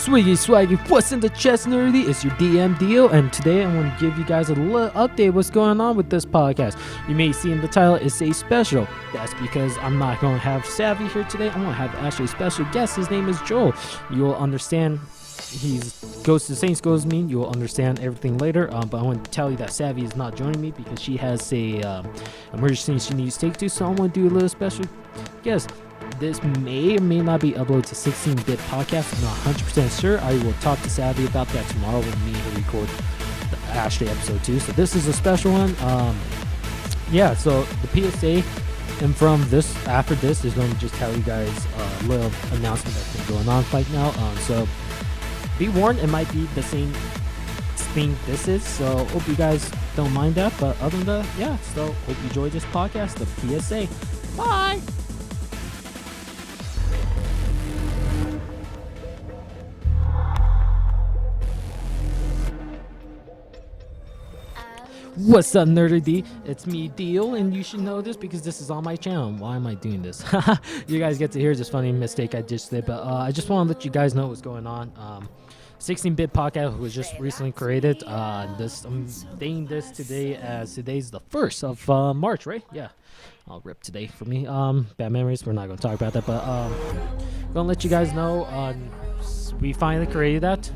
Swiggy swaggy, what's in the chest, nerdy? It's your DM Dio, and today I want to give you guys a little update what's going on with this podcast. You may see in the title it says special. That's because I'm not going to have Savvy here today. I'm going to have actually a special guest. His name is Joel. You'll understand. He goes to the same school as me. You will understand everything later. But I want to tell you that Savvy is not joining me because she has a emergency she needs to take to. So I want to do a little special guest. This may or may not be uploaded to 16-bit podcast. I'm not 100% sure. I will talk to Savvy about that tomorrow when me and her record the Ashley episode 2. So this is a special one. Yeah, so the PSA, and from this, after this, is going to just tell you guys a little announcement that's been going on right now. So be warned, it might be the same thing this is. So hope you guys don't mind that. But other than that, yeah, so hope you enjoy this podcast, the PSA. Bye! What's up, Nerdy D? It's me, Deal, and you should know this because this is on my channel. Why am I doing this? You guys get to hear this funny mistake I just did, but I just want to let you guys know what's going on. 16-bit podcast was just recently created. I'm dating this today as today's the 1st of March, right? Yeah. I'll rip today for me. Bad memories. We're not going to talk about that, but going to let you guys know we finally created that.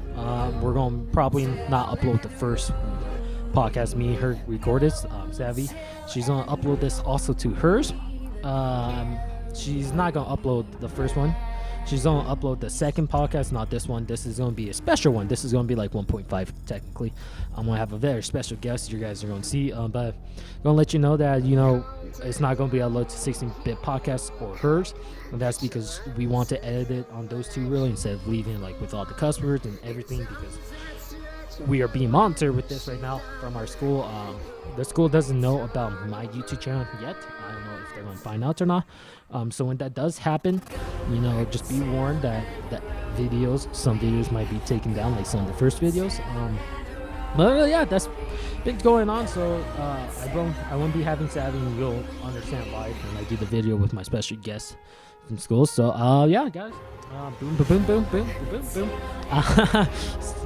We're going to probably not upload the first podcast me and her recorded. Savvy, she's gonna upload this also to hers. She's not gonna upload the first one. She's gonna upload the second podcast, not this one. This is gonna be a special one. This is gonna be like 1.5 technically. I'm gonna have a very special guest you guys are gonna see, but I'm gonna let you know that it's not gonna be uploaded to 16-bit podcast or hers, and that's because we want to edit it on those two really instead of leaving it like with all the cuss words and everything, because we are being monitored with this right now from our school. The school doesn't know about my YouTube channel yet. I don't know if they're going to find out or not. So when that does happen, just be warned that some videos might be taken down, like some of the first videos. But yeah, that's been going on. So I won't be having Savvy, and you'll understand why when I do the video with my special guest from school. So yeah, guys. Boom, boom, boom, boom, boom, boom, boom.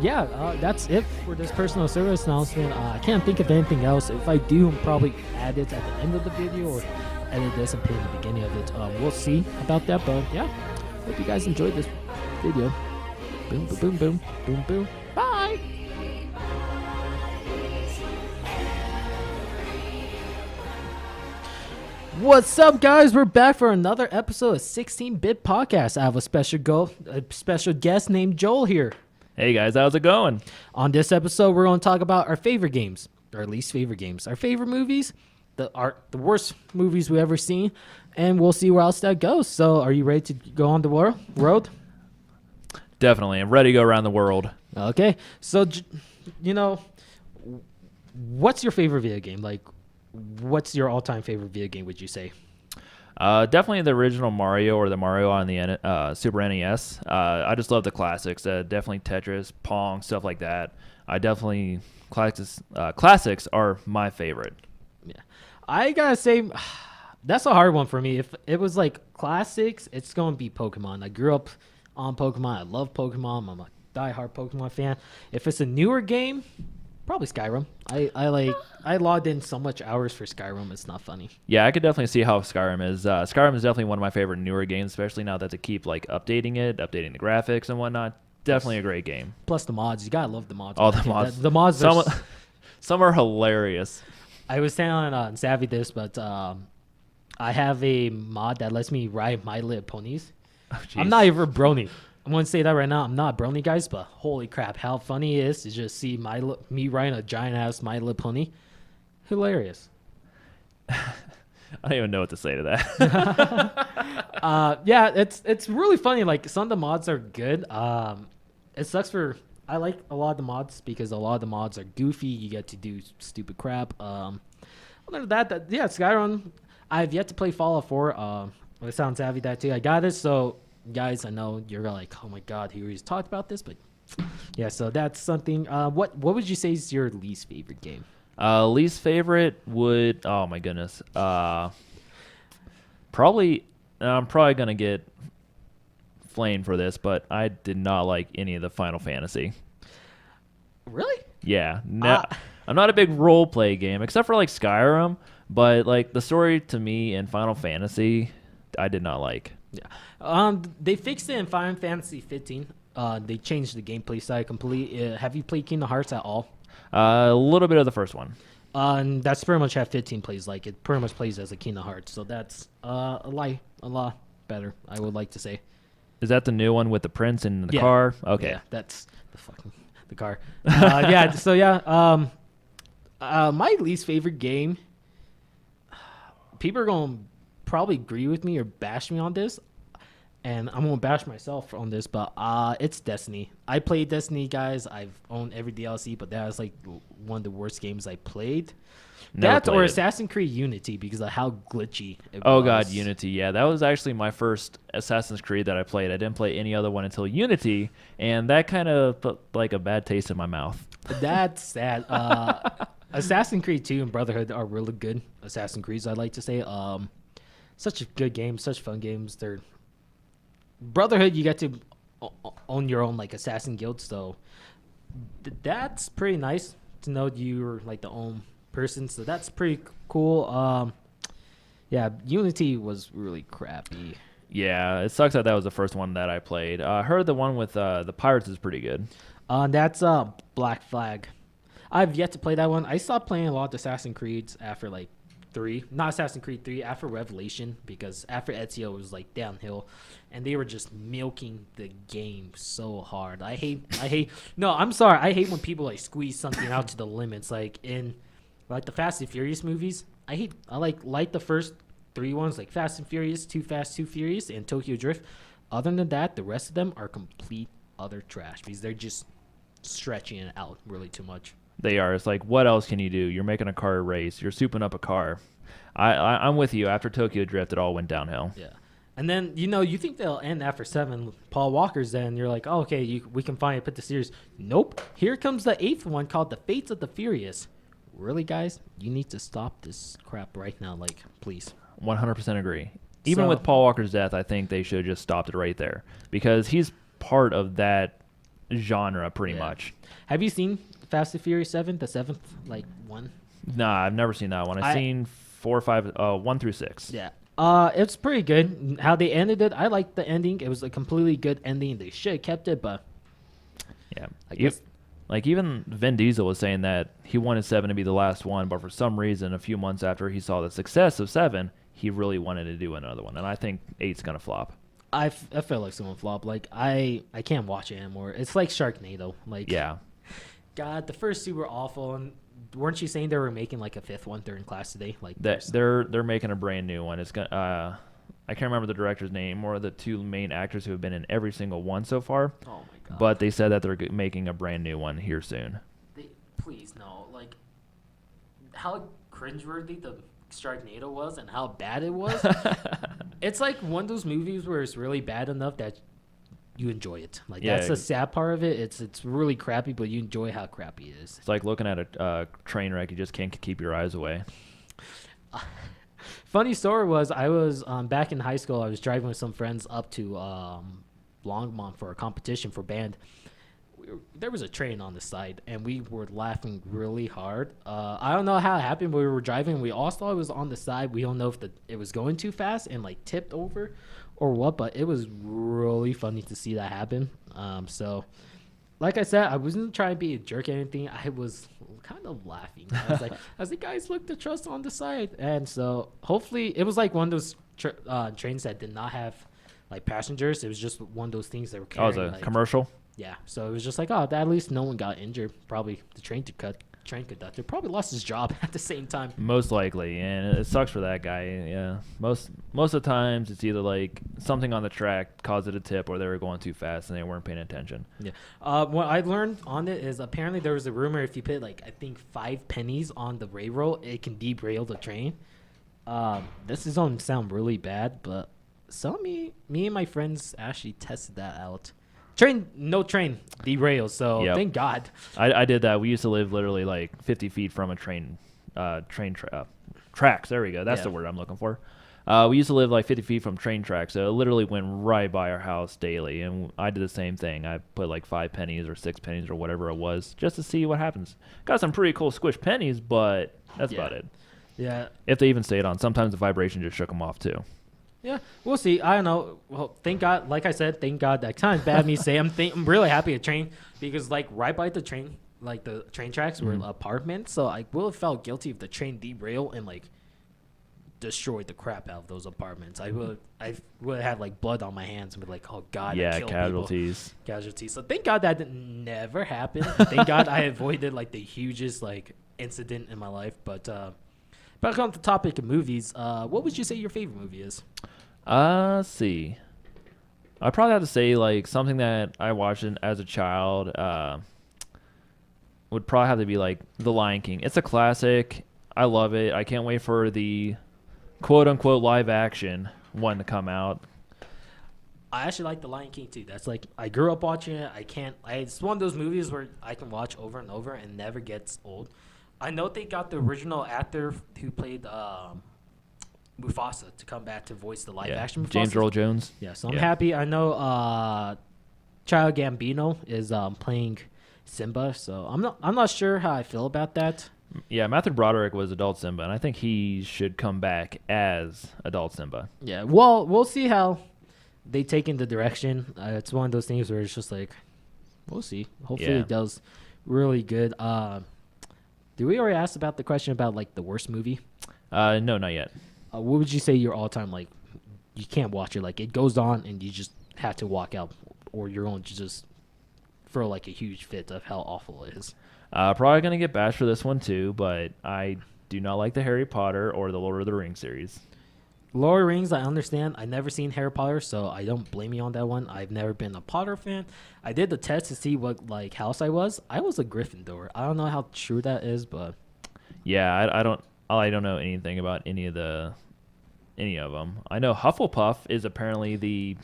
Yeah, that's it for this personal service announcement. I can't think of anything else. If I do, I'll probably add it at the end of the video or edit this and put it in the beginning of it. We'll see about that, but yeah, hope you guys enjoyed this video. Boom, boom, boom, boom, boom, boom. Bye! What's up, guys? We're back for another episode of 16-Bit Podcast. I have a special guest named Joel here. Hey guys, how's it going? On this episode, we're going to talk about our favorite games, our least favorite games, our favorite movies, the worst movies we've ever seen, and we'll see where else that goes. So, are you ready to go on the road? Definitely, I'm ready to go around the world. Okay, so what's your favorite video game? Like, what's your all-time favorite video game, would you say? Definitely the original Mario or the Mario on the Super NES. I just love the classics. Definitely Tetris, Pong, stuff like that. Classics are my favorite. Yeah, I gotta say, that's a hard one for me. If it was like classics, it's gonna be Pokemon. I grew up on Pokemon. I love Pokemon. I'm a diehard Pokemon fan. If it's a newer game, probably Skyrim. I logged in so much hours for Skyrim, it's not funny. Yeah, I could definitely see how Skyrim is. Skyrim is definitely one of my favorite newer games, especially now that they keep updating the graphics and whatnot. Definitely a great game. Plus the mods, you gotta love the mods. All the mods. The mods. Some are hilarious. I was telling Savvy this, but I have a mod that lets me ride My Little Ponies. Oh, I'm not even a brony. I'm going to say that right now. I'm not a brony, guys, but holy crap, how funny it is to just see me riding a giant-ass My Little Pony. Hilarious. I don't even know what to say to that. Yeah, it's really funny. Like, some of the mods are good. It sucks I like a lot of the mods because a lot of the mods are goofy. You get to do stupid crap. Other than that, yeah, Skyrim. I've yet to play Fallout 4. I sound Savvy that too. I got it, so... Guys, I know you're like, oh my god, he already talked about this, but yeah, so that's something. What would you say is your least favorite game? Least favorite would, oh my goodness, I'm probably gonna get flamed for this, but I did not like any of the Final Fantasy. Really? Yeah. No, I'm not a big role play game, except for like Skyrim. But like the story to me in Final Fantasy, I did not like. Yeah. They fixed it in Final Fantasy 15. They changed the gameplay side completely. Have you played Kingdom Hearts at all? A little bit of the first one. And that's pretty much how 15 plays like. It pretty much plays as a Kingdom Hearts. So that's a lot better, I would like to say. Is that the new one with the prince in the Yeah. car? Okay. Yeah, that's the car. Yeah, so yeah. My least favorite game, people are going to probably agree with me or bash me on this, and I'm going to bash myself on this, but it's Destiny. I played Destiny, guys. I've owned every DLC, but that was like one of the worst games I played. That or Assassin's Creed Unity because of how glitchy it was. Oh, God, Unity. Yeah, that was actually my first Assassin's Creed that I played. I didn't play any other one until Unity, and that kind of put like a bad taste in my mouth. That's sad. Assassin's Creed 2 and Brotherhood are really good Assassin's Creeds, I'd like to say. Such a good game, such fun games. They're Brotherhood, you get to own your own like assassin guild, so that's pretty nice to know you're like the own person. So that's pretty cool. Yeah, Unity was really crappy. Yeah, it sucks that was the first one that I played. I heard the one with the pirates is pretty good. That's Black Flag. I've yet to play that one. I stopped playing a lot of Assassin's Creeds after like 3, not Assassin's Creed 3, after Revelation, because after Ezio it was like downhill, and they were just milking the game so hard. I hate when people like squeeze something out to the limits, like in like the Fast and Furious movies. I like the first 3 ones, like Fast and Furious, Too Fast, Too Furious, and Tokyo Drift. Other than that, the rest of them are complete other trash because they're just stretching it out really too much. They are. It's like, what else can you do? You're making a car race. You're souping up a car. I'm with you. After Tokyo Drift, it all went downhill. Yeah. And then, you think they'll end after 7. Paul Walker's then. You're like, oh, okay, we can finally put the series. Nope. Here comes the 8th one called The Fates of the Furious. Really, guys? You need to stop this crap right now. Like, please. 100% agree. Even with Paul Walker's death, I think they should have just stopped it right there. Because he's part of that genre pretty much. Have you seen Fast and Furious 7, the 7th one? Nah, I've never seen that one. I've seen 4 or 5, 1 through 6. Yeah. It's pretty good. How they ended it, I liked the ending. It was a completely good ending. They should have kept it, but yeah. I guess Like even Vin Diesel was saying that he wanted 7 to be the last one, but for some reason, a few months after he saw the success of 7, he really wanted to do another one, and I think 8's gonna flop. I feel like someone flop. Like I can't watch it anymore. It's like Sharknado. Like Yeah. God, the first 2 were awful. And weren't you saying they were making like a 5th one during class today? Like they're making a brand new one. It's gonna. I can't remember the director's name or the 2 main actors who have been in every single one so far. Oh my God. But they said that they're making a brand new one here soon. Please no. Like how cringeworthy the Sharknado was and how bad it was. It's like one of those movies where it's really bad enough that you enjoy it. Like that's the sad part of it. It's really crappy, but you enjoy how crappy it is. It's like looking at a train wreck. You just can't keep your eyes away. Funny story was I was back in high school. I was driving with some friends up to Longmont for a competition for band. There was a train on the side, and we were laughing really hard. I don't know how it happened, but we were driving. We all thought it was on the side. We don't know if it was going too fast and like tipped over or what, but it was really funny to see that happen. So, like I said, I wasn't trying to be a jerk or anything. I was kind of laughing. I was like, guys, look, the truck's on the side. And so hopefully it was like one of those trains that did not have like passengers. It was just one of those things that were carrying. Oh, it was a commercial? Yeah, so it was just like, oh, at least no one got injured. Probably the train conductor probably lost his job at the same time. Most likely, and it sucks for that guy. Yeah, most of the times it's either like something on the track caused it to tip, or they were going too fast and they weren't paying attention. Yeah. What I learned on it is apparently there was a rumor if you put like I think 5 pennies on the railroad, it can derail the train. This is going to sound really bad, but me and my friends actually tested that out. No train derails, so Yep. Thank God. I did that. We used to live literally like 50 feet from a tracks. There we go. That's the word I'm looking for. We used to live like 50 feet from train tracks, so it literally went right by our house daily. And I did the same thing. I put like 5 pennies or 6 pennies or whatever it was just to see what happens. Got some pretty cool squish pennies, but that's about it. Yeah. If they even stayed on. Sometimes the vibration just shook them off too. Yeah, we'll see. I don't know. Well, thank God. Like I said, thank God. That kind of bad me say. I'm really happy at train because like right by the train, like the train tracks were apartments. So I would have felt guilty if the train derailed and like destroyed the crap out of those apartments. I would have had like blood on my hands and be like, oh God, Yeah, I killed casualties. people. Casualties. So thank God that never happened. Thank God I avoided like the hugest like incident in my life. But back on the topic of movies, what would you say your favorite movie is? Let's see. I'd probably have to say like something that I watched as a child. Would probably have to be like The Lion King. It's a classic. I love it. I can't wait for the quote unquote live action one to come out. I actually like The Lion King too. That's like I grew up watching it. It's one of those movies where I can watch over and over and never gets old. I know they got the original actor who played Mufasa to come back to voice the live action Mufasa. James Earl Jones. Yeah, so I'm happy. I know Child Gambino is playing Simba, so I'm not sure how I feel about that. Yeah, Matthew Broderick was adult Simba, and I think he should come back as adult Simba. Yeah, well, we'll see how they take in the direction. It's one of those things where it's just like, we'll see. Hopefully it does really good. Did we already ask about the question about like the worst movie? No, not yet. What would you say your all-time like? You can't watch it, like it goes on and you just have to walk out, or you're going to just throw like a huge fit of how awful it is. Probably gonna get bashed for this one too, but I do not like the Harry Potter or the Lord of the Rings series. Lord of the Rings, I understand. I never seen Harry Potter, so I don't blame you on that one. I've never been a Potter fan. I did the test to see what like house I was. I was a Gryffindor. I don't know how true that is, but yeah, I don't know anything about any of them. I know Hufflepuff is apparently the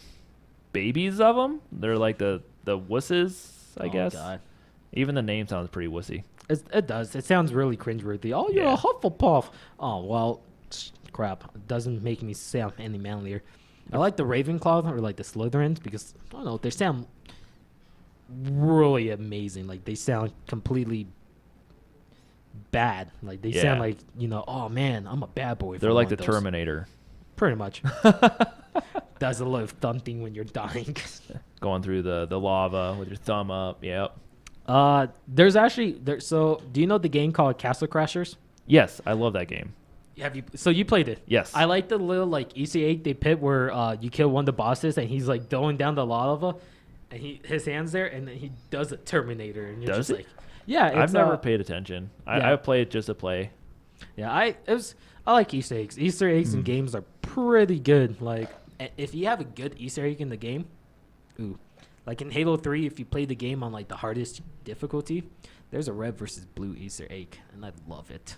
babies of them. They're like the wusses, I guess. God. Even the name sounds pretty wussy. It does. It sounds really cringeworthy. Oh, you're a Hufflepuff. Oh, well, crap. It doesn't make me sound any manlier. I like the Ravenclaw or like the Slytherins because, I don't know, they sound really amazing. Like, they sound completely bad. Like, they sound like, oh, man, I'm a bad boy. They're like the Terminator. Pretty much. Does a lot of thumping when you're dying. Going through the lava with your thumb up. Yep. There's actually so do you know the game called Castle Crashers? Yes, I love that game. So you played it? Yes. I like the little like Easter egg they put where you kill one of the bosses and he's like throwing down the lava and his hands there and then he does a Terminator and you're does just it? Like yeah, I've never paid attention. I played just to play. Yeah, I like Easter eggs. Easter eggs in games are pretty good. Like if you have a good Easter egg in the game, ooh. Like in Halo 3, if you play the game on like the hardest difficulty, there's a red versus blue Easter egg, and I love it.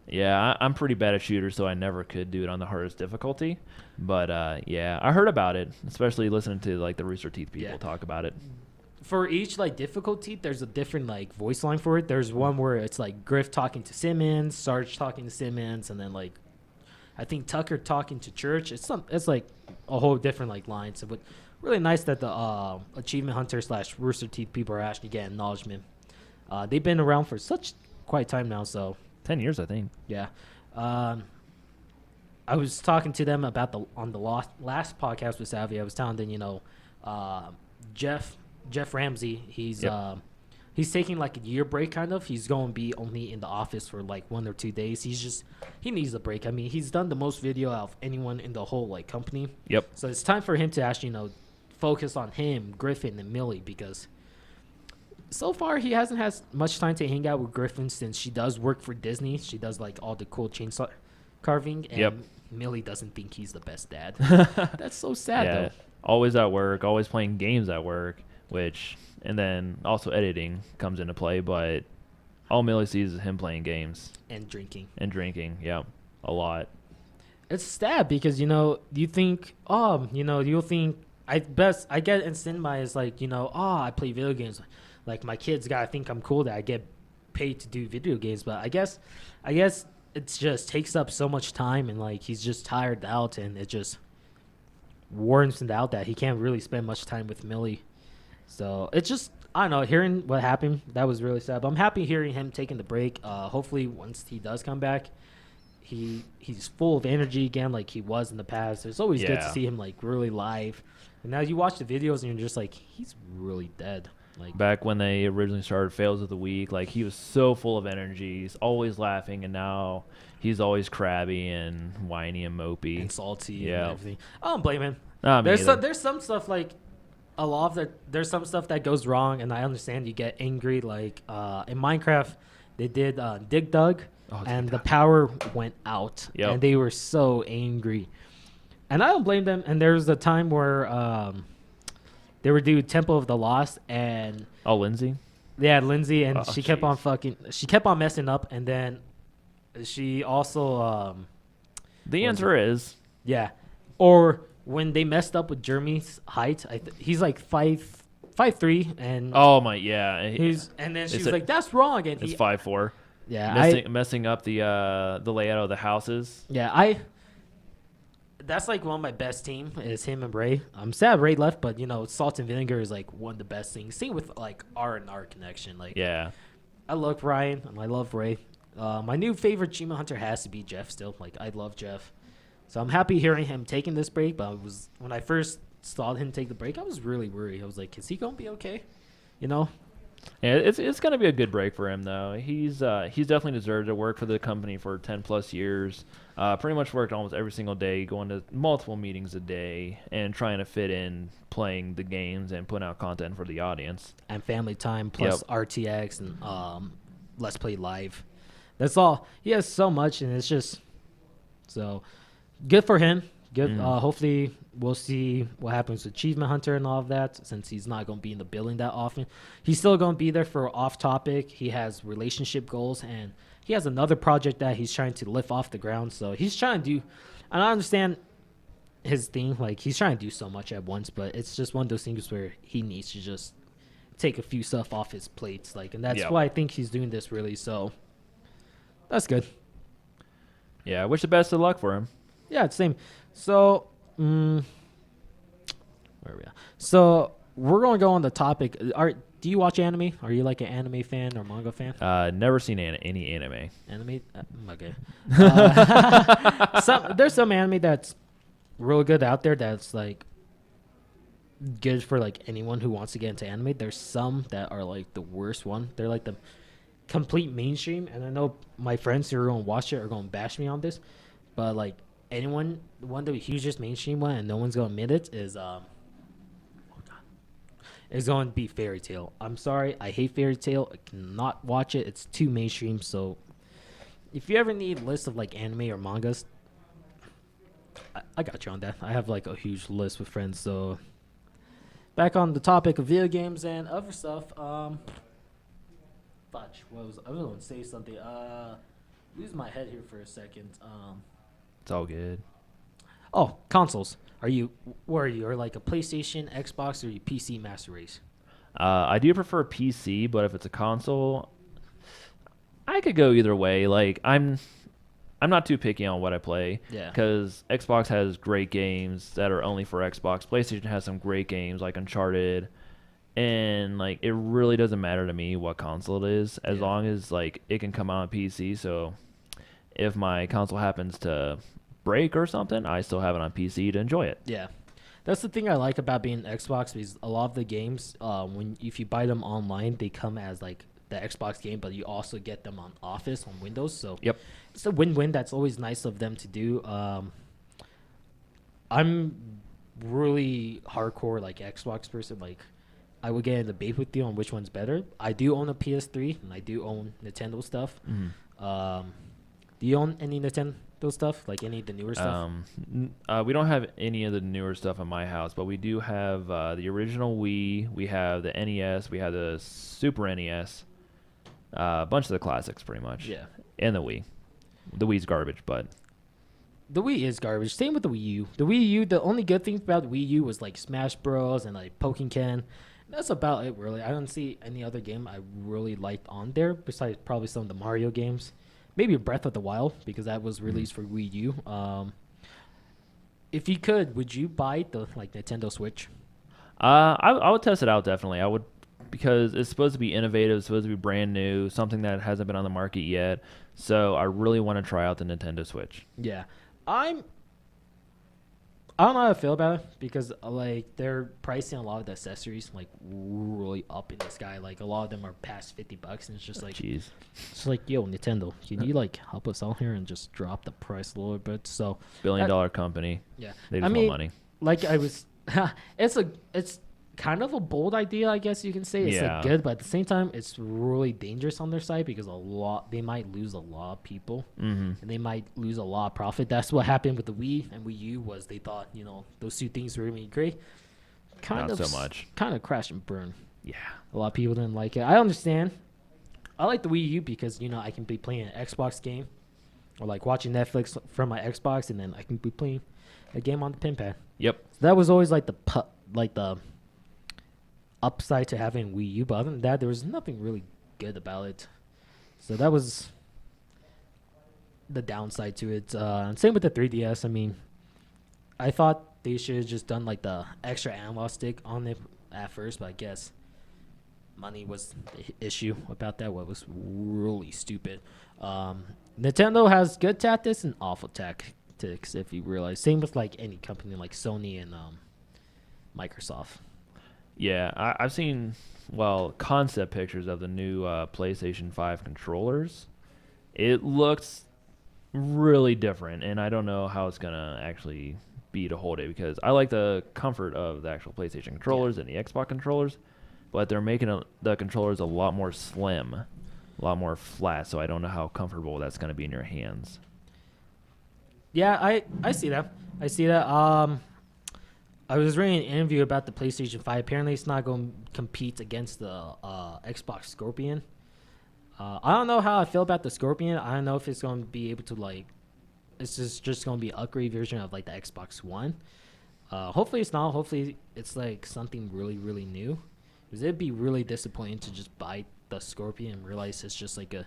Yeah, I'm pretty bad at shooters, so I never could do it on the hardest difficulty. But yeah, I heard about it, especially listening to like the Rooster Teeth people talk about it. For each like difficulty, there's a different like voice line for it. There's one where it's like Griff talking to Simmons, Sarge talking to Simmons, and then like I think Tucker talking to Church. It's like a whole different like line. So but really nice that the Achievement Hunter / Rooster Teeth people are actually getting acknowledgement. They've been around for such quite time now, so 10 years, I think. Yeah. I was talking to them about on the last podcast with Savvy. I was telling them, Jeff Ramsey, he's taking like a year break kind of. He's going to be only in the office for like 1 or 2 days. He needs a break. I mean, he's done the most video out of anyone in the whole like company. Yep. So it's time for him to actually, focus on him, Griffin, and Millie because so far he hasn't had much time to hang out with Griffin since she does work for Disney. She does like all the cool chainsaw carving, and Millie doesn't think he's the best dad. That's so sad though. Always at work, always playing games at work, and then also editing comes into play, but all Millie sees is him playing games. And drinking, yeah, a lot. It's sad because, you think, you'll think, I get in cinema is like, I play video games. Like my kids gotta think I'm cool that I get paid to do video games. But I guess it just takes up so much time, and like he's just tired out, and it just warns him out that he can't really spend much time with Millie. So it's just, I don't know, hearing what happened, that was really sad. But I'm happy hearing him taking the break. Hopefully once he does come back, he's full of energy again like he was in the past. It's always good to see him like really live. And now you watch the videos and you're just like, he's really dead. Like back when they originally started Fails of the Week, like he was so full of energy, he's always laughing, and now he's always crabby and whiny and mopey and salty and everything. I don't blame him. There's some stuff like there's some stuff that goes wrong, and I understand you get angry. Like in Minecraft, they did Dig Dug, and the power went out, and they were so angry. And I don't blame them. And there was a time where they were doing Temple of the Lost, and Lindsay, Lindsay, and she kept on messing up, and then she also the answer is or when they messed up with Jeremy's height, he's like 5'3", and and then she's like, that's wrong, and he's 5'4". Messing up the layout of the houses. That's like one of my best team is him and Ray. I'm sad Ray left, but Salt and Vinegar is like one of the best things. Same with like R&R connection. Like I love Ryan and I love Ray. My new favorite Achievement Hunter has to be Jeff still. Like I love Jeff. So I'm happy hearing him taking this break, but when I first saw him take the break, I was really worried. I was like, is he gonna be okay? Yeah, it's gonna be a good break for him though. He's definitely deserved to work for the company for 10+ years. Pretty much worked almost every single day, going to multiple meetings a day, and trying to fit in playing the games and putting out content for the audience. And family time plus RTX and Let's Play Live. That's all. He has so much, and it's just so good for him. Good. Hopefully, we'll see what happens with Achievement Hunter and all of that, since he's not going to be in the building that often. He's still going to be there for off topic. He has relationship goals, and he has another project that he's trying to lift off the ground. So he's trying to do, and I understand his thing. Like he's trying to do so much at once, but it's just one of those things where he needs to just take a few stuff off his plates. Like, and that's why I think he's doing this really. So that's good. Yeah, I wish the best of luck for him. Yeah, it's same. So, where are we at? So we're going to go on the topic. Do you watch anime? Are you like an anime fan or manga fan? Never seen any anime. Anime? Okay. There's some anime that's real good out there that's like good for like anyone who wants to get into anime. There's some that are like the worst one. They're like the complete mainstream, and I know my friends who are going to watch it are going to bash me on this, but like anyone, one of the hugest mainstream one, and no one's going to admit it, is is going to be Fairy Tail. I'm sorry, I hate Fairy Tail. I cannot watch it. It's too mainstream. So if you ever need a list of like anime or mangas, I got you on that. I have like a huge list with friends. So back on the topic of video games and other stuff. I was going to say something. Lose my head here for a second. It's all good. Oh, consoles. Where are you? Are like a PlayStation, Xbox, or you PC master race? I do prefer PC, but if it's a console, I could go either way. Like I'm not too picky on what I play. Yeah. Because Xbox has great games that are only for Xbox. PlayStation has some great games like Uncharted, and like it really doesn't matter to me what console it is, as long as like it can come out on PC. So if my console happens to break or something, I still have it on PC to enjoy it. Yeah, that's the thing I like about being Xbox, because a lot of the games, if you buy them online, they come as like the Xbox game, but you also get them on Office on Windows. So it's a win-win. That's always nice of them to do. I'm really hardcore like Xbox person. Like I would get in a debate with you on which one's better. I do own a PS3 and I do own Nintendo stuff. Do you own any Nintendo stuff, like any of the newer stuff? We don't have any of the newer stuff in my house, but we do have the original Wii. We have the NES. We have the Super NES. A bunch of the classics, pretty much. Yeah. And the Wii. The Wii's garbage, but the Wii is garbage. Same with the Wii U. The Wii U, the only good thing about the Wii U was like Smash Bros. And like Pokken Ken. That's about it, really. I don't see any other game I really liked on there besides probably some of the Mario games. maybe Breath of the Wild, because that was released for Wii U. If you could, would you buy the Nintendo Switch? I would test it out definitely. I would, because it's supposed to be innovative, it's supposed to be brand new, something that hasn't been on the market yet. So I really want to try out the Nintendo Switch. Yeah, I don't know how I feel about it, because they're pricing a lot of the accessories really up in the sky. Like a lot of them are past $50, and it's just like, jeez, it's like, yo, Nintendo, can you help us out here and just drop the price a little bit? So billion-dollar company. Yeah, They just want money. Like I was, it's kind of a bold idea, I guess you can say. It's good, but at the same time, it's really dangerous on their side, because they might lose a lot of people, and they might lose a lot of profit. That's what happened with the Wii and Wii U. Was they thought those two things were really great, Not so much. kind of crash and burn. Yeah, A lot of people didn't like it. I understand. I like the Wii U because I can be playing an Xbox game, or watching Netflix from my Xbox, and then I can be playing a game on the pin pad. Yep. So that was always the upside to having Wii U, but other than that, there was nothing really good about it. So that was the downside to it. And same with the 3DS. I mean, I thought they should have just done the extra analog stick on it at first, but I guess money was the issue about that. What was really stupid. Nintendo has good tactics and awful tactics, if you realize. Same with any company like Sony and Microsoft. Yeah, I've seen, concept pictures of the new PlayStation 5 controllers. It looks really different, and I don't know how it's going to actually be to hold it, because I like the comfort of the actual PlayStation controllers and the Xbox controllers, but they're making the controllers a lot more slim, a lot more flat, so I don't know how comfortable that's going to be in your hands. Yeah, I see that. I see that. I was reading an interview about the PlayStation 5. Apparently, it's not going to compete against the Xbox Scorpion. I don't know how I feel about the Scorpion. I don't know if it's going to be able to it's just going to be an upgrade version of the Xbox One. Hopefully it's not. Hopefully it's something really, really new. Because it'd be really disappointing to just buy the Scorpion and realize it's just a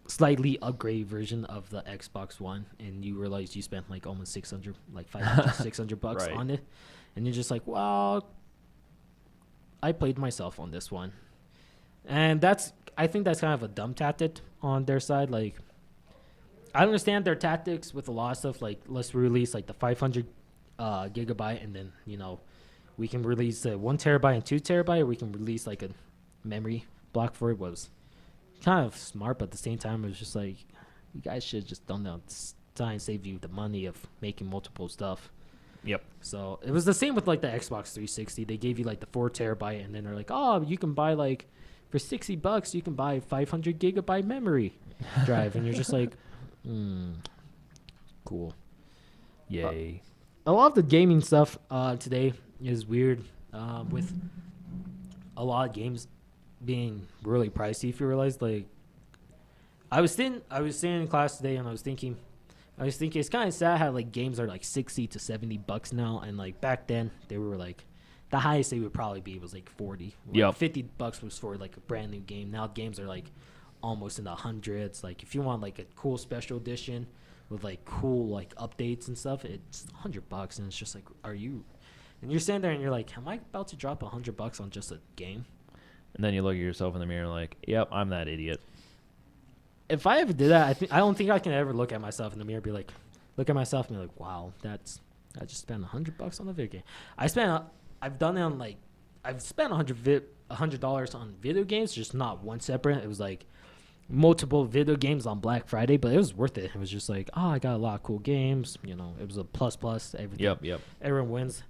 slightly upgraded version of the Xbox One, and you realize you spent almost 600, 500, 600 bucks Right. on it, and you're just well, I played myself on this one. And I think that's kind of a dumb tactic on their side. I understand their tactics with a lot of stuff, let's release the 500 gigabyte, and then we can release 1 terabyte and 2 terabyte, or we can release a memory block for it. Was kind of smart, but at the same time, it was just you guys should have just done that to try and save you the money of making multiple stuff. Yep. So it was the same with the Xbox 360. They gave you the 4 terabyte, and then they're oh, you can buy for $60 you can buy 500 gigabyte memory drive, and you're just cool. Yay. A lot of the gaming stuff today is weird, with a lot of games being really pricey. If you realize, I was sitting in class today, and I was thinking it's kind of sad how games are $60 to $70 now, and back then they were the highest they would probably be was 40. Yep. $50 was for a brand new game. Now games are almost in the hundreds. If you want a cool special edition with cool updates and stuff, it's $100, and it's just are you? And you're standing there and you're am I about to drop $100 on just a game? And then you look at yourself in the mirror yep, I'm that idiot. If I ever did that, I don't think I can ever look at myself in the mirror and be look at myself and be wow, I just spent $100 on a video game. I've done it on I've spent $100 on video games, just not one separate. It was multiple video games on Black Friday, but it was worth it. It was just oh, I got a lot of cool games. It was a plus everything. Yep. Everyone wins.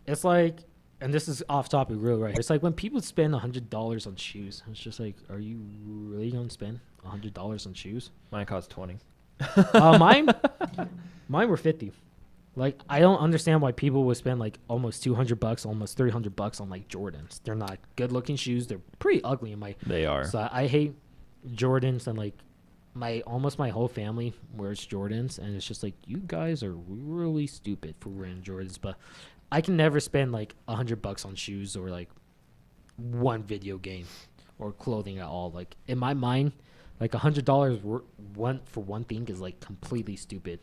It's and this is off topic real right here. It's when people spend $100 on shoes. It's just are you really gonna spend $100 on shoes? Mine cost 20. Mine were 50. I don't understand why people would spend almost $200, almost $300 on Jordans. They're not good looking shoes. They're pretty ugly in my. They are. So I hate Jordans, and my whole family wears Jordans, and it's just you guys are really stupid for wearing Jordans. But I can never spend $100 on shoes or one video game or clothing at all. In my mind, Like $100 for one thing is like completely stupid.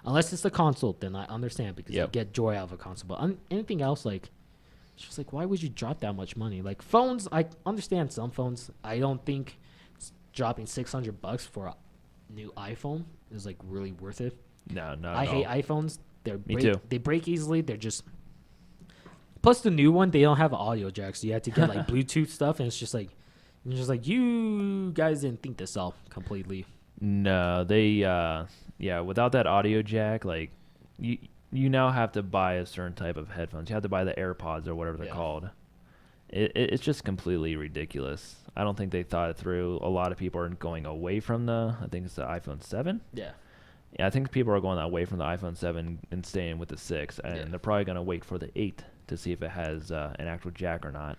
Unless it's the console, then I understand because you get joy out of a console. But anything else, like, it's just like, why would you drop that much money? Like phones, I understand some phones. I don't think dropping $600 for a new iPhone is like really worth it. No, not I at hate all. iPhones. Me too. They break easily. They're just. Plus the new one, they don't have an audio jack, so you have to get like Bluetooth stuff, and it's just like, you guys didn't think this out completely. No, they without that audio jack, like you now have to buy a certain type of headphones. You have to buy the AirPods or whatever they're called. It's just completely ridiculous. I don't think they thought it through. A lot of people are going away from I think it's the iPhone 7. Yeah. Yeah, I think people are going away from the iPhone 7 and staying with the 6, and they're probably going to wait for the 8 to see if it has an actual jack or not.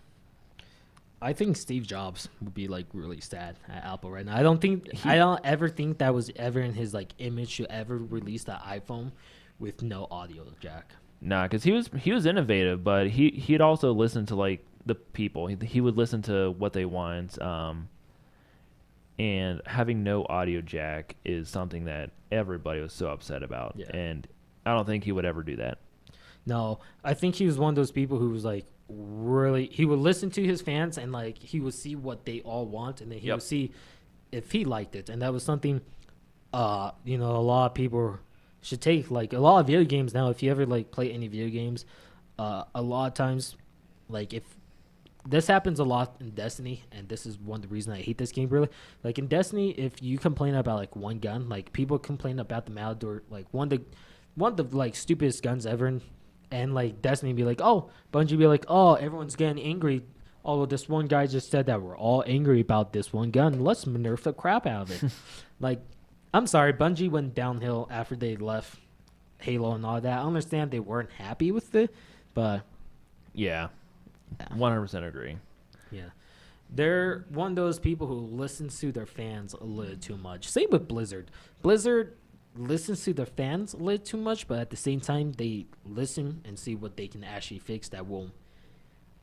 I think Steve Jobs would be like really sad at Apple right now. I don't ever think that was ever in his like image to ever release that iPhone with no audio jack. Nah, because he was innovative, but he'd also listen to like the people. He would listen to what they want. And having no audio jack is something that everybody was so upset about. Yeah. And I don't think he would ever do that. No, I think he was one of those people who was like really, he would listen to his fans and like he would see what they all want, and then he would see if he liked it. And that was something, a lot of people should take. Like a lot of video games now, if you ever like play any video games, a lot of times, like if this happens a lot in Destiny, and this is one of the reasons I hate this game really. Like in Destiny, if you complain about like one gun, like people complain about the Matador, like one of the like stupidest guns ever, and like Destiny be like, oh, Bungie be like, oh, everyone's getting angry. Although this one guy just said that we're all angry about this one gun. Let's nerf the crap out of it. Like, I'm sorry, Bungie went downhill after they left Halo and all that. I understand they weren't happy with it, but yeah. 100% agree. Yeah. They're one of those people who listens to their fans a little too much. Same with Blizzard. Blizzard listens to their fans a little too much, but at the same time, they listen and see what they can actually fix that will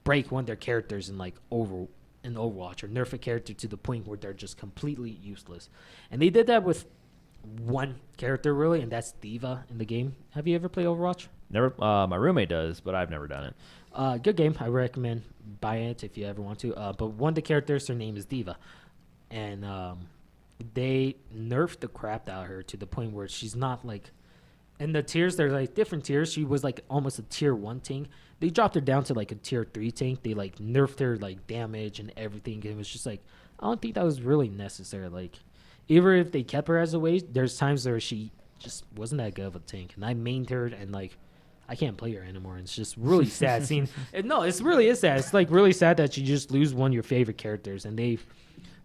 break one of their characters in Overwatch, or nerf a character to the point where they're just completely useless. And they did that with one character, really, and that's D.Va in the game. Have you ever played Overwatch? Never. My roommate does, but I've never done it. Good game. I recommend buying it if you ever want to. But one of the characters, her name is D.Va. And they nerfed the crap out of her to the point where she's not like... In the tiers, there's like different tiers. She was like almost a tier 1 tank. They dropped her down to like a tier 3 tank. They like nerfed her like damage and everything. It was just like, I don't think that was really necessary. Like, even if they kept her as a wage, there's times where she just wasn't that good of a tank. And I mained her and like... I can't play her anymore. And it's just really sad seeing. No, it's really is sad. It's like really sad that you just lose one of your favorite characters, and they've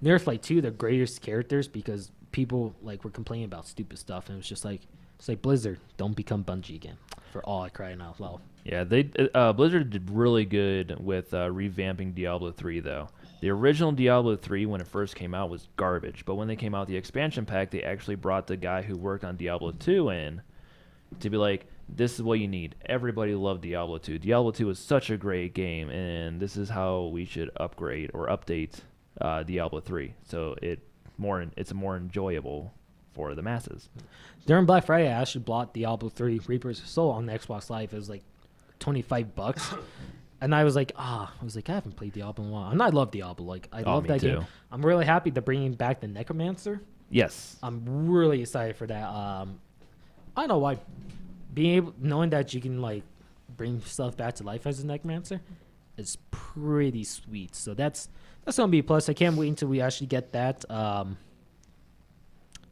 nerfed like two of their greatest characters because people like were complaining about stupid stuff, and it's like Blizzard, don't become Bungie again. For all I crying out loud. Yeah, they Blizzard did really good with revamping Diablo 3 though. The original Diablo 3 when it first came out was garbage, but when they came out with the expansion pack, they actually brought the guy who worked on Diablo 2 in to be like, this is what you need. Everybody loved Diablo 2. Diablo 2 was such a great game, and this is how we should upgrade or update Diablo 3. So it's more enjoyable for the masses. During Black Friday, I actually bought Diablo 3 Reapers of Soul on the Xbox Live. It was like $25. And I was like, I haven't played Diablo in a while. And I love Diablo. Like, I love that game. I'm really happy they're bringing back the Necromancer. Yes. I'm really excited for that. I don't know why. Knowing that you can like bring stuff back to life as a Necromancer is pretty sweet. So that's gonna be a plus. I can't wait until we actually get that.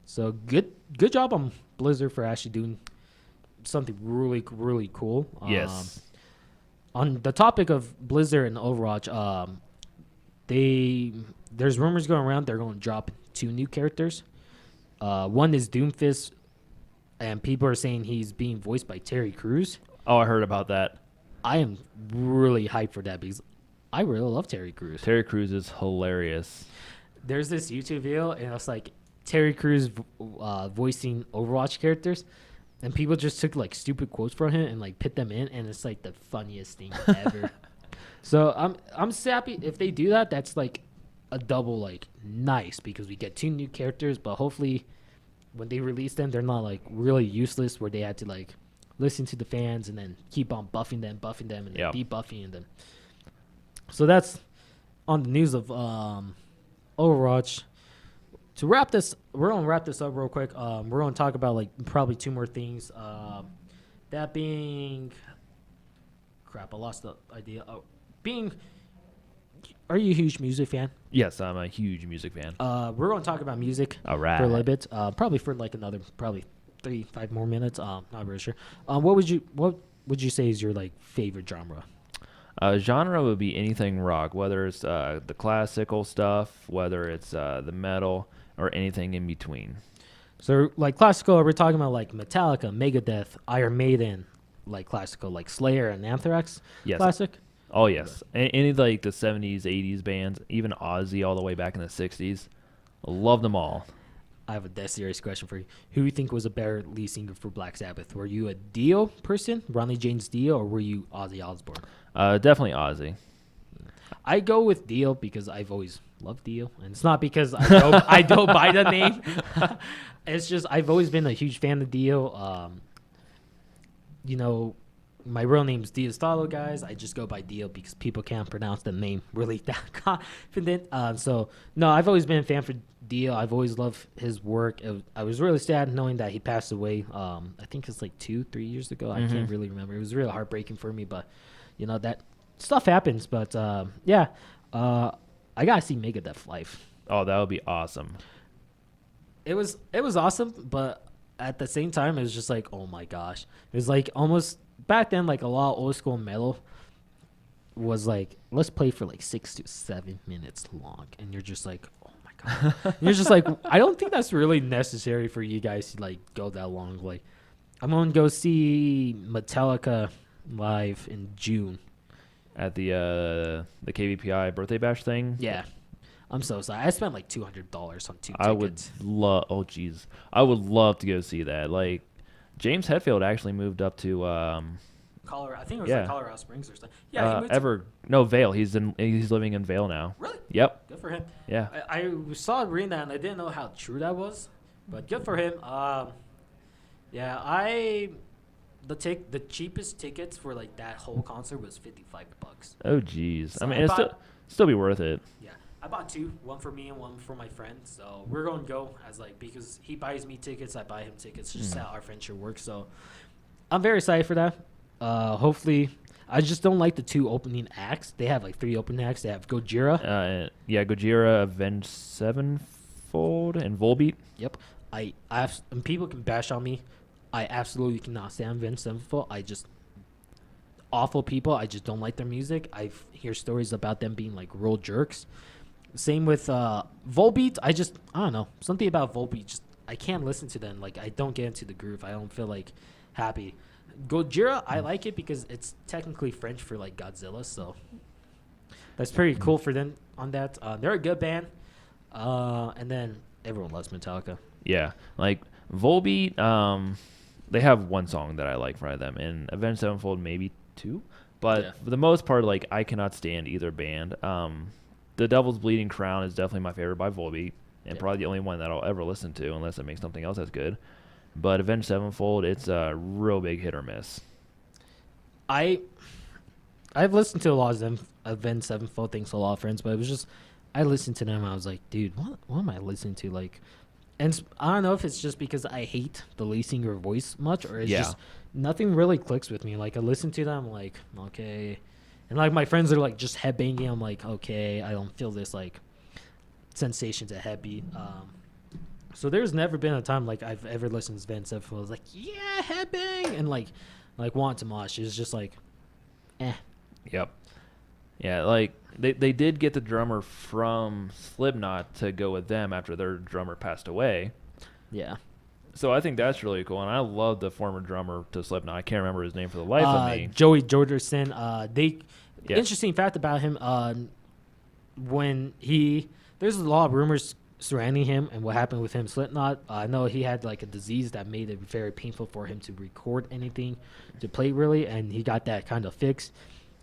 So good job on Blizzard for actually doing something really, really cool. Yes. On the topic of Blizzard and Overwatch, there's rumors going around they're going to drop 2 new characters. One is Doomfist. And people are saying he's being voiced by Terry Crews. Oh, I heard about that. I am really hyped for that because I really love Terry Crews. Terry Crews is hilarious. There's this YouTube video, and it's like Terry Crews voicing Overwatch characters, and people just took like stupid quotes from him and like put them in, and it's like the funniest thing ever. So I'm happy if they do that. That's like a double like nice because we get 2 new characters, but hopefully when they release them, they're not like really useless where they had to like listen to the fans and then keep on buffing them, and then debuffing them. So that's on the news of Overwatch. To wrap this, we're gonna wrap this up real quick. We're gonna talk about like probably 2 more things. That being, crap, I lost the idea. Are you a huge music fan? Yes, I'm a huge music fan. We're gonna talk about music All right. for a little bit. Probably for like another 3-5 more minutes. Not really sure. What would you say is your like favorite genre? Genre would be anything rock, whether it's the classical stuff, whether it's the metal, or anything in between. So like classical, we're talking about like Metallica, Megadeth, Iron Maiden, like classical, like Slayer and Anthrax. Yes. Classic. Oh yes, any like the 70s, 80s bands, even Ozzy all the way back in the 60s. Love them all. I have a dead serious question for you. Who do you think was a better lead singer for Black Sabbath? Were you a Dio person, Ronnie James Dio, or were you Ozzy Osbourne? Definitely Ozzy. I go with Dio because I've always loved Dio, and it's not because I don't buy the name. It's just I've always been a huge fan of Dio. You know, my real name's Diastalo, guys. I just go by Dio because people can't pronounce the name really that confident. So, no, I've always been a fan for Dio. I've always loved his work. I was really sad knowing that he passed away. I think it's like 2-3 years ago. I can't really remember. It was really heartbreaking for me, but, you know, that stuff happens. But, yeah, I got to see Megadeth live. Oh, that would be awesome. It was awesome, but at the same time, it was just like, oh, my gosh. It was like almost... Back then, like a lot of old school metal was like, let's play for like 6 to 7 minutes long, and you're just like, oh my god, and you're just like, I don't think that's really necessary for you guys to like go that long. Like, I'm gonna go see Metallica live in June At the KVPI birthday bash thing. Yeah, I'm so sorry. I spent like $200 on 2 tickets. I would love. Oh jeez, I would love to go see that. Like. James Hetfield actually moved up to Colorado. I think it was like Colorado Springs or something. Yeah, Vail. He's living in Vail now. Really? Yep. Good for him. Yeah. I saw reading that and I didn't know how true that was, but good for him. The cheapest tickets for like that whole concert was $55. Oh jeez. So I mean, it'd still be worth it. Yeah. I bought 2, one for me and one for my friend. So we're going to go as like, because he buys me tickets, I buy him tickets, just how our friendship works. So I'm very excited for that. Hopefully, I just don't like the 2 opening acts. They have like 3 opening acts. They have Gojira. Gojira, Avenged Sevenfold, and Volbeat. Yep. And people can bash on me. I absolutely cannot stand Avenged Sevenfold. I just awful people. I just don't like their music. I hear stories about them being like real jerks. Same with Volbeat. I don't know. Something about Volbeat, just I can't listen to them. Like, I don't get into the groove. I don't feel like happy. Gojira, I like it because it's technically French for like Godzilla, so that's pretty cool for them on that. They're a good band. And then everyone loves Metallica. Yeah. Like Volbeat, they have one song that I like from them, and Avenged Sevenfold maybe 2. But for the most part, like, I cannot stand either band. The Devil's Bleeding Crown is definitely my favorite by Volbeat, and probably the only one that I'll ever listen to unless it makes something else that's good. But Avenged Sevenfold, it's a real big hit or miss. I've listened to a lot of them. Avenged Sevenfold, thanks to a lot of friends, but it was just I listened to them and I was like, dude, what am I listening to? Like, and I don't know if it's just because I hate the lead singer voice much, or it's just nothing really clicks with me. Like, I listen to them, like, okay. And, like, my friends are, like, just headbanging. I'm like, okay, I don't feel this, like, sensation to headbeat. So there's never been a time, like, I've ever listened to Avenged Sevenfold. I was like, yeah, headbang! And, like want to mosh. It's just, like, eh. Yep. Yeah, like, they did get the drummer from Slipknot to go with them after their drummer passed away. Yeah. So I think that's really cool, and I love the former drummer to Slipknot. I can't remember his name for the life of me. Joey Jordison. Interesting fact about him. There's a lot of rumors surrounding him and what happened with him. Slipknot. I know he had like a disease that made it very painful for him to record anything, to play really, and he got that kind of fixed.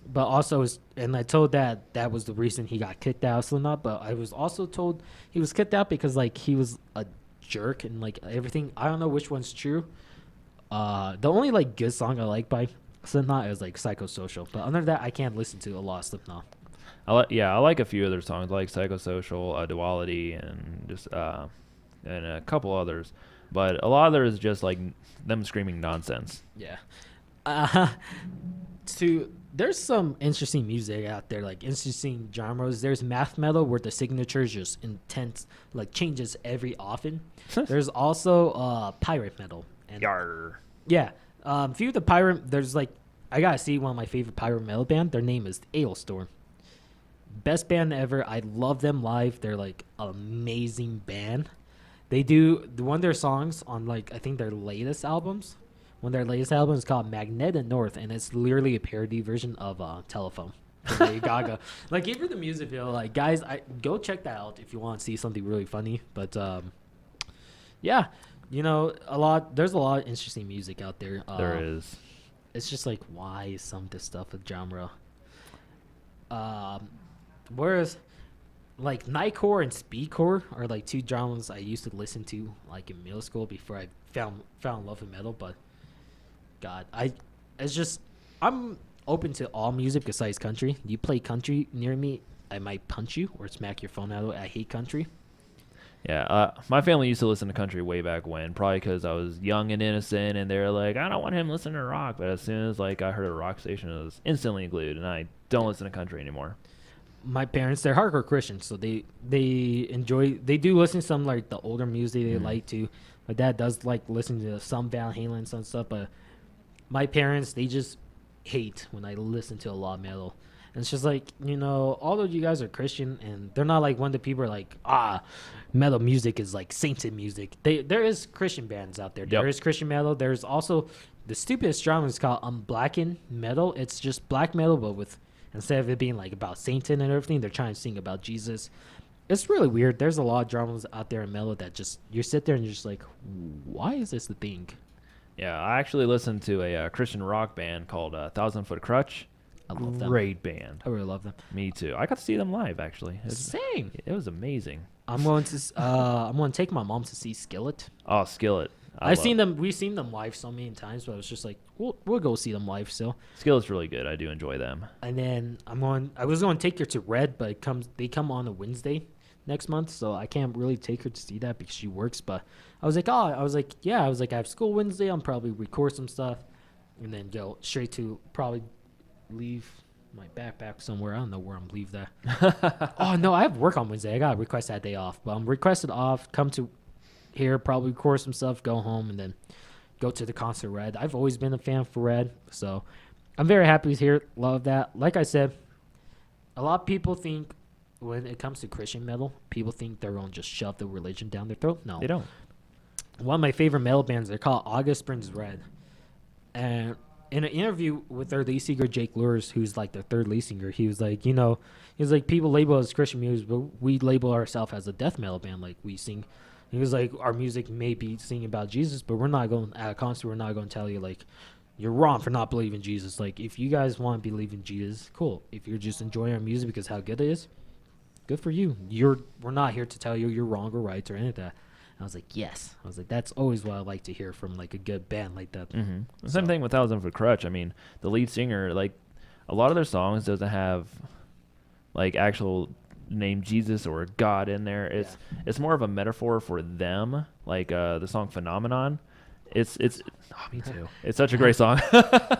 But also, and I told that was the reason he got kicked out of Slipknot. But I was also told he was kicked out because like he was a jerk and like everything. I don't know which one's true. The only like good song I like by Slipknot is like Psychosocial. But other than that, I can't listen to a lot of Slipknot. I like a few of their songs, like Psychosocial, Duality, and just and a couple others. But a lot of theirs is just like them screaming nonsense. Yeah. There's some interesting music out there, like interesting genres. There's math metal where the signature is just intense, like changes every often. There's also pirate metal. And Yar. yeah, few of the pirate. There's like I gotta see one of my favorite pirate metal band. Their name is Ailstorm. Best band ever. I love them live. They're like an amazing band. They do one of their songs on like I think their latest albums. One of their latest albums is called Magnetic North, and it's literally a parody version of Telephone from Lady Gaga. Like, even the music video, like, guys, go check that out if you want to see something really funny. But, yeah, you know, there's a lot of interesting music out there. There is. It's just like, why is some of this stuff a genre? Whereas, like, nightcore and speedcore are, like, two genres I used to listen to, like, in middle school before I found in love with metal, but God, I'm open to all music besides country. You play country near me, I might punch you or smack your phone out of it. I hate country. Yeah, my family used to listen to country way back when, probably because I was young and innocent, and they were like, I don't want him listening to rock. But as soon as like I heard a rock station, I was instantly glued, and I don't listen to country anymore. My parents, they're hardcore Christians, so they do listen to some like the older music they like to. My dad does like listen to some Van Halen and some stuff, but my parents, they just hate when I listen to a lot of metal. And it's just like, you know, although you guys are Christian, and they're not like one of the people are like, metal music is like sainted music. There is Christian bands out there. Yep. There is Christian metal. There's also the stupidest genre is called unblackened metal. It's just black metal, but with instead of it being like about Satan and everything, they're trying to sing about Jesus. It's really weird. There's a lot of dramas out there in metal that just you sit there and you're just like, why is this the thing? Yeah, I actually listened to a Christian rock band called 1,000 Foot Crutch. I love them. Great band. I really love them. Me too. I got to see them live actually. Same. It was amazing. I'm going to take my mom to see Skillet. Oh, Skillet. We've seen them live so many times, but I was just like, we'll go see them live still. Skillet's really good. I do enjoy them. And then I was going to take her to Red, but they come on a Wednesday next month, so I can't really take her to see that because she works. But I was like, I have school Wednesday. I'll probably record some stuff and then go straight to probably leave my backpack somewhere. I don't know where I'm leave that. Oh no, I have work on Wednesday. I gotta request that day off. But I'm requested off. Come to here, probably record some stuff, go home, and then go to the concert. Red. I've always been a fan for Red, so I'm very happy to hear. Love that. Like I said, a lot of people think when it comes to Christian metal, people think they're going to just shove the religion down their throat. No, They don't. One of my favorite metal bands, they're called August Burns Red. And in an interview with their lead singer, Jake Lures, who's like their third lead singer, he was like, people label us Christian music, but we label ourselves as a death metal band. Like, we sing. He was like, our music may be singing about Jesus, but we're not going, at a concert, we're not going to tell you, like, you're wrong for not believing Jesus. Like, if you guys want to believe in Jesus, cool. If you're just enjoying our music because how good it is, good for you. We're not here to tell you you're wrong or right or any of that. And I was like, yes. I was like, that's always what I like to hear from like a good band like that. Mm-hmm. Same thing with 1,000 Foot Crutch. I mean, the lead singer, like, a lot of their songs doesn't have like actual name Jesus or God in there. It's more of a metaphor for them. Like the song Phenomenon. It's me too. It's such a great song.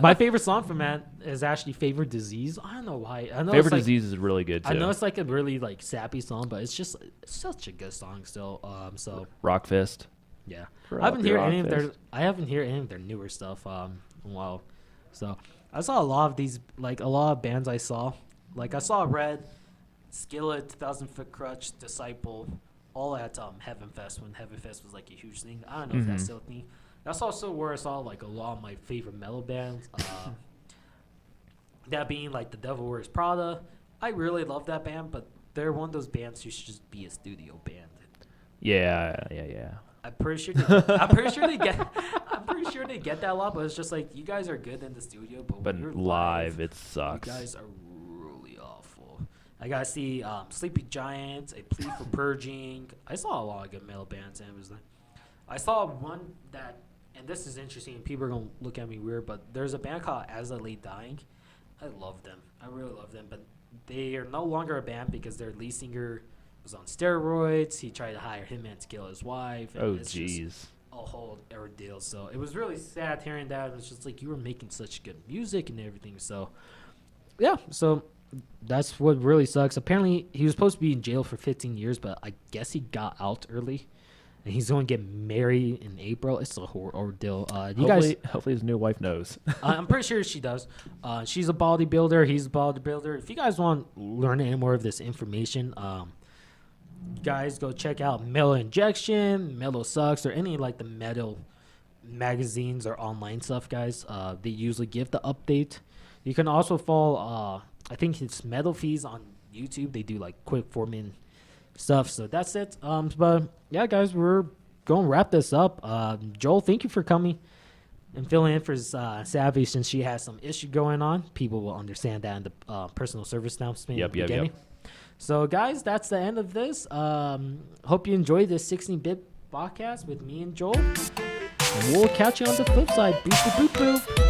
My favorite song from that is actually Favorite Disease. I don't know why. I know Favorite Disease is really good too. I know it's like a really like sappy song, but it's such a good song still. So Rock Fist. Yeah. I haven't heard any of their newer stuff in a while. So I saw a lot of bands I saw. Like I saw Red, Skillet, 1,000 Foot Crutch, Disciple, all at Heaven Fest when Heaven Fest was like a huge thing. I don't know if that's still a thing. That's also where I saw like a lot of my favorite metal bands. That being like The Devil Wears Prada. I really love that band, but they're one of those bands who should just be a studio band. Yeah. I'm pretty sure I'm pretty sure they get that a lot, but it's just like you guys are good in the studio, but But when you're live, live, it sucks. you guys are really awful. I gotta see Sleepy Giants, A Plea for Purging. I saw a lot of good metal bands, and it was like I saw one that, and this is interesting. People are gonna look at me weird, but there's a band called As I Lay Dying. I love them. I really love them, but they are no longer a band because their lead singer was on steroids. He tried to hire Hitman to kill his wife. And Oh, it's just jeez. a whole ordeal. So it was really sad hearing that. It was just like you were making such good music and everything. So yeah, so that's what really sucks. Apparently he was supposed to be in jail for 15 years, but I guess he got out early. And he's going to get married in April. It's a whole ordeal. Hopefully his new wife knows. I'm pretty sure she does. She's a bodybuilder. He's a bodybuilder. If you guys want to learn any more of this information, guys, go check out Metal Injection, Metal Sucks, or any like the metal magazines or online stuff, guys. They usually give the update. You can also follow, I think it's Metal Fees on YouTube. They do like quick 4-minute stuff. So that's it. But yeah, guys, we're going to wrap this up. Joel, thank you for coming and filling in for Savvy since she has some issue going on. People will understand that in the personal service announcement at the beginning. So, guys, that's the end of this. Hope you enjoyed this 16-bit podcast with me and Joel. And we'll catch you on the flip side. Boop, boop, boop, boop.